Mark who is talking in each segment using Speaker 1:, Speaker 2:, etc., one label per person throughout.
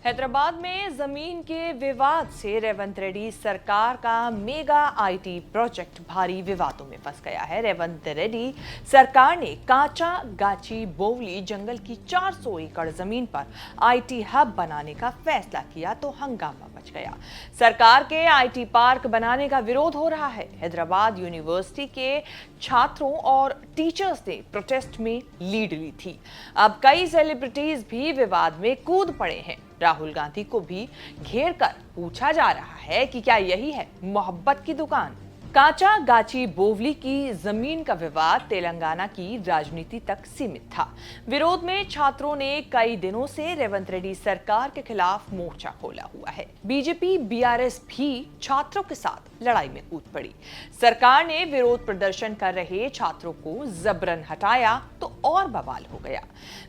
Speaker 1: हैदराबाद में जमीन के विवाद से रेवंत रेड्डी सरकार का मेगा आईटी प्रोजेक्ट भारी विवादों में फंस गया है। रेवंत रेड्डी सरकार ने काचा गाची बोवली जंगल की 400 एकड़ जमीन पर आईटी हब बनाने का फैसला किया तो हंगामा मच गया। सरकार के आईटी पार्क बनाने का विरोध हो रहा है। हैदराबाद यूनिवर्सिटी के छात्रों और टीचर्स ने प्रोटेस्ट में लीड ली थी। अब कई सेलिब्रिटीज भी विवाद में कूद पड़े हैं। राहुल गांधी को भी घेर कर पूछा जा रहा है कि क्या यही है मोहब्बत की दुकान। काचा गाची बोवली की जमीन का विवाद तेलंगाना की राजनीति तक सीमित था। विरोध में छात्रों ने कई दिनों से रेवंत रेड्डी सरकार के खिलाफ मोर्चा खोला हुआ है। बीजेपी बीआरएस भी छात्रों के साथ लड़ाई में कूद पड़ी। सरकार ने विरोध प्रदर्शन कर रहे छात्रों को जबरन हटाया तो और बवाल हो गया।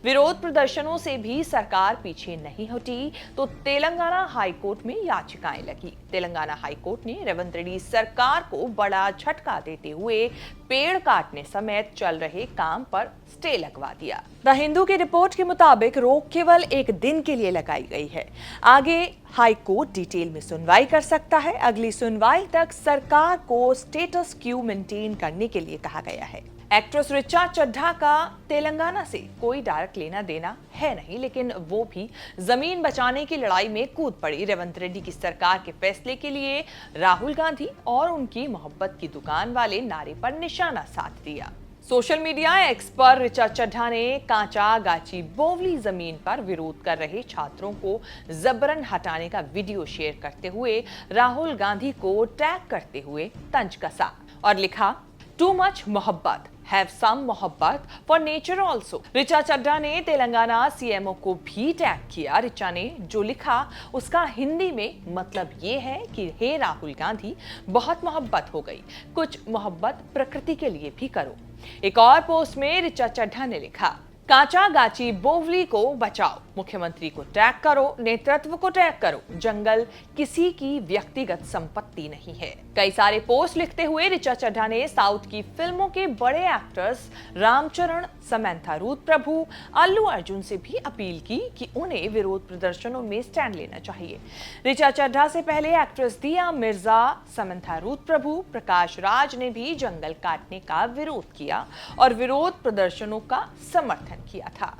Speaker 1: विरोध प्रदर्शनों से भी सरकार पीछे नहीं हटी तो तेलंगाना हाईकोर्ट में याचिकाएं लगी। तेलंगाना हाईकोर्ट ने रेवंत रेड्डी सरकार को बड़ा झटका देते हुए पेड़ काटने समेत चल रहे काम पर स्टे लगवा दिया। द हिंदू की रिपोर्ट के मुताबिक रोक केवल एक दिन के लिए लगाई गई है। आगे हाई कोर्ट डिटेल में सुनवाई कर सकता है। अगली सुनवाई तक सरकार को स्टेटस क्यू मेंटेन करने के लिए कहा गया है। एक्ट्रेस ऋचा चड्ढा का तेलंगाना से कोई डायरेक्ट लेना देना है नहीं, लेकिन वो भी जमीन बचाने की लड़ाई में कूद पड़ी। रेवंत रेड्डी की सरकार के फैसले के लिए राहुल गांधी और उनकी मोहब्बत की दुकान वाले नारे पर निशाना साध दिया। सोशल मीडिया एक्स पर ऋचा चड्ढा ने कांचा गाची बोवली जमीन पर विरोध कर रहे छात्रों को जबरन हटाने का वीडियो शेयर करते हुए राहुल गांधी को टैग करते हुए तंज कसा और लिखा, टू मच मोहब्बत, हैव सम मोहब्बत for nature also. Richa Chadha ने तेलंगाना सीएमओ को भी टैग किया। ऋचा ने जो लिखा उसका हिंदी में मतलब ये है कि हे राहुल गांधी, बहुत मोहब्बत हो गई, कुछ मोहब्बत प्रकृति के लिए भी करो। एक और पोस्ट में ऋचा चड्ढा ने लिखा, काचा गाची बोवली को बचाओ, मुख्यमंत्री को टैग करो, नेतृत्व को टैग करो, जंगल किसी की व्यक्तिगत संपत्ति नहीं है। कई सारे पोस्ट लिखते हुए ऋचा चड्ढा ने साउथ की फिल्मों के बड़े एक्टर्स रामचरण, समंथा रूथ प्रभु, अल्लू अर्जुन से भी अपील की कि उन्हें विरोध प्रदर्शनों में स्टैंड लेना चाहिए। ऋचा चड्ढा से पहले एक्ट्रेस दिया मिर्जा, समंथा रूथ प्रभु, प्रकाश राज ने भी जंगल काटने का विरोध किया और विरोध प्रदर्शनों का समर्थन किया था।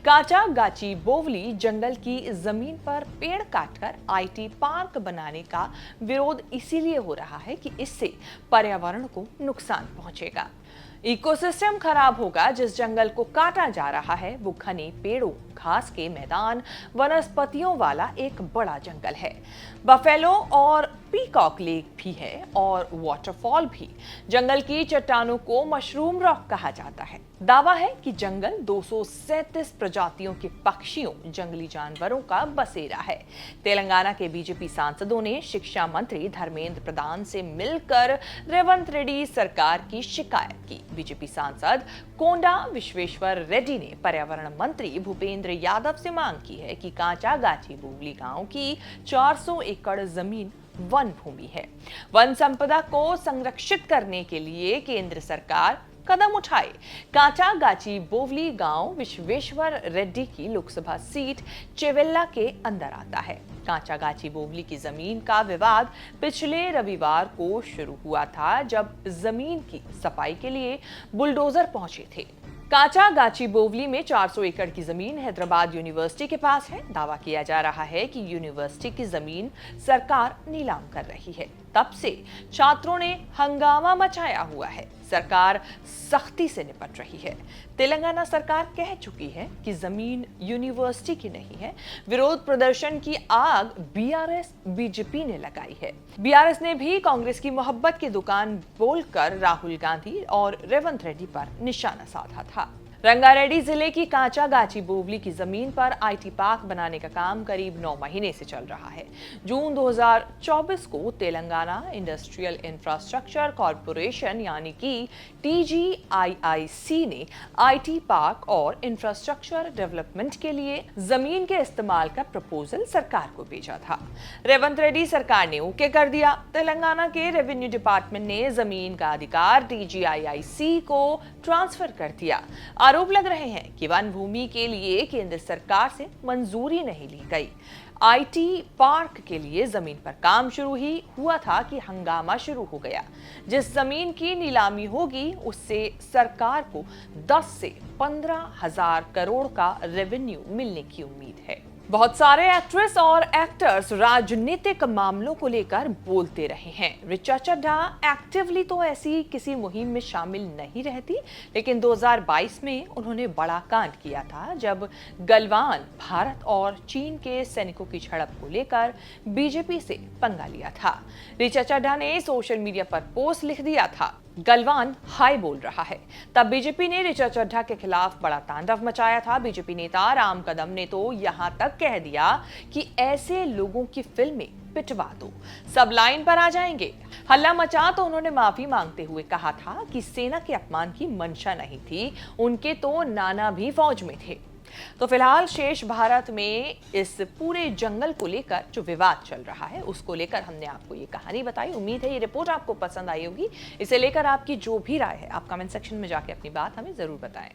Speaker 1: काचा गाची बोवली जंगल की जमीन पर पेड़ काटकर आईटी पार्क बनाने का विरोध इसीलिए हो रहा है कि इससे पर्यावरण को नुकसान पहुंचेगा। इकोसिस्टम खराब होगा। जिस जंगल को काटा जा रहा है वो घने पेड़ों, घास के मैदान, वनस्पतियों वाला एक बड़ा जंगल है। बफेलो और पीकॉक लेक भी है और वाटरफॉल भी। जंगल की चट्टानों को मशरूम रॉक कहा जाता है। दावा है कि जंगल 237 प्रजातियों के पक्षियों, जंगली जानवरों का बसेरा है। तेलंगाना के बीजेपी सांसदों ने शिक्षा मंत्री धर्मेंद्र प्रधान से मिलकर रेवंत रेड्डी सरकार की शिकायत की। बीजेपी सांसद कोंडा विश्वेश्वर रेड्डी ने पर्यावरण मंत्री भूपेंद्र यादव से मांग की है कि काचा गाची बोवली गांव की 400 एकड़ जमीन वन भूमि है। वन संपदा को संरक्षित करने के लिए केंद्र सरकार कदम उठाए। काचा गाची बोवली गांव विश्वेश्वर रेड्डी की लोकसभा सीट चेवेल्ला के अंदर आता है। काचा गाची बोवली की जमीन का विवाद पिछले रविवार को शुरू हुआ था, जब जमीन की सफाई के लिए बुलडोजर पहुंचे थे। काचा गाची बोवली में 400 एकड़ की जमीन हैदराबाद यूनिवर्सिटी के पास है। दावा किया जा रहा है कि यूनिवर्सिटी की जमीन सरकार नीलाम कर रही है। तब से छात्रों ने हंगामा मचाया हुआ है। सरकार सख्ती से निपट रही है। तेलंगाना सरकार कह चुकी है कि जमीन यूनिवर्सिटी की नहीं है। विरोध प्रदर्शन की आग बीआरएस बीजेपी ने लगाई है। बीआरएस ने भी कांग्रेस की मोहब्बत की दुकान बोलकर राहुल गांधी और रेवंत रेड्डी पर निशाना साधा था। रंगारेड्डी जिले की काचा गाची बोवली की जमीन पर आईटी पार्क बनाने का काम करीब 9 महीने से चल रहा है। जून 2024 को तेलंगाना इंडस्ट्रियल इंफ्रास्ट्रक्चर कॉरपोरेशन यानी कि TGIIC ने आईटी पार्क और इंफ्रास्ट्रक्चर डेवलपमेंट के लिए जमीन के इस्तेमाल का प्रपोजल सरकार को भेजा था। रेवंत रेड्डी सरकार ने ओके कर दिया। तेलंगाना के रेवेन्यू डिपार्टमेंट ने जमीन का अधिकार TGIIC को ट्रांसफर कर दिया। आरोप लग रहे हैं कि वन भूमि के लिए केंद्र सरकार से मंजूरी नहीं ली गई। आईटी पार्क के लिए जमीन पर काम शुरू ही हुआ था कि हंगामा शुरू हो गया। जिस जमीन की नीलामी होगी उससे सरकार को 10 से 15 हजार करोड़ का रेवेन्यू मिलने की उम्मीद है। बहुत सारे एक्ट्रेस और एक्टर्स राजनीतिक मामलों को लेकर बोलते रहे हैं। ऋचा चड्ढा एक्टिवली तो ऐसी किसी मुहिम में शामिल नहीं रहती, लेकिन 2022 में उन्होंने बड़ा कांड किया था जब गलवान भारत और चीन के सैनिकों की झड़प को लेकर बीजेपी से पंगा लिया था। ऋचा चड्ढा ने सोशल मीडिया पर पोस्ट लिख दिया था, गलवान हाय बोल रहा है। तब बीजेपी ने ऋचा चड्ढा के खिलाफ बड़ा तांडव मचाया था। बीजेपी नेता राम कदम ने तो यहां तक कह दिया कि ऐसे लोगों की फिल्में पिटवा दो, सब लाइन पर आ जाएंगे। हल्ला मचा तो उन्होंने माफी मांगते हुए कहा था कि सेना के अपमान की मंशा नहीं थी, उनके तो नाना भी फौज में थे। तो फिलहाल शेष भारत में इस पूरे जंगल को लेकर जो विवाद चल रहा है उसको लेकर हमने आपको ये कहानी बताई। उम्मीद है ये रिपोर्ट आपको पसंद आई होगी। इसे लेकर आपकी जो भी राय है आप कमेंट सेक्शन में जाके अपनी बात हमें जरूर बताएं।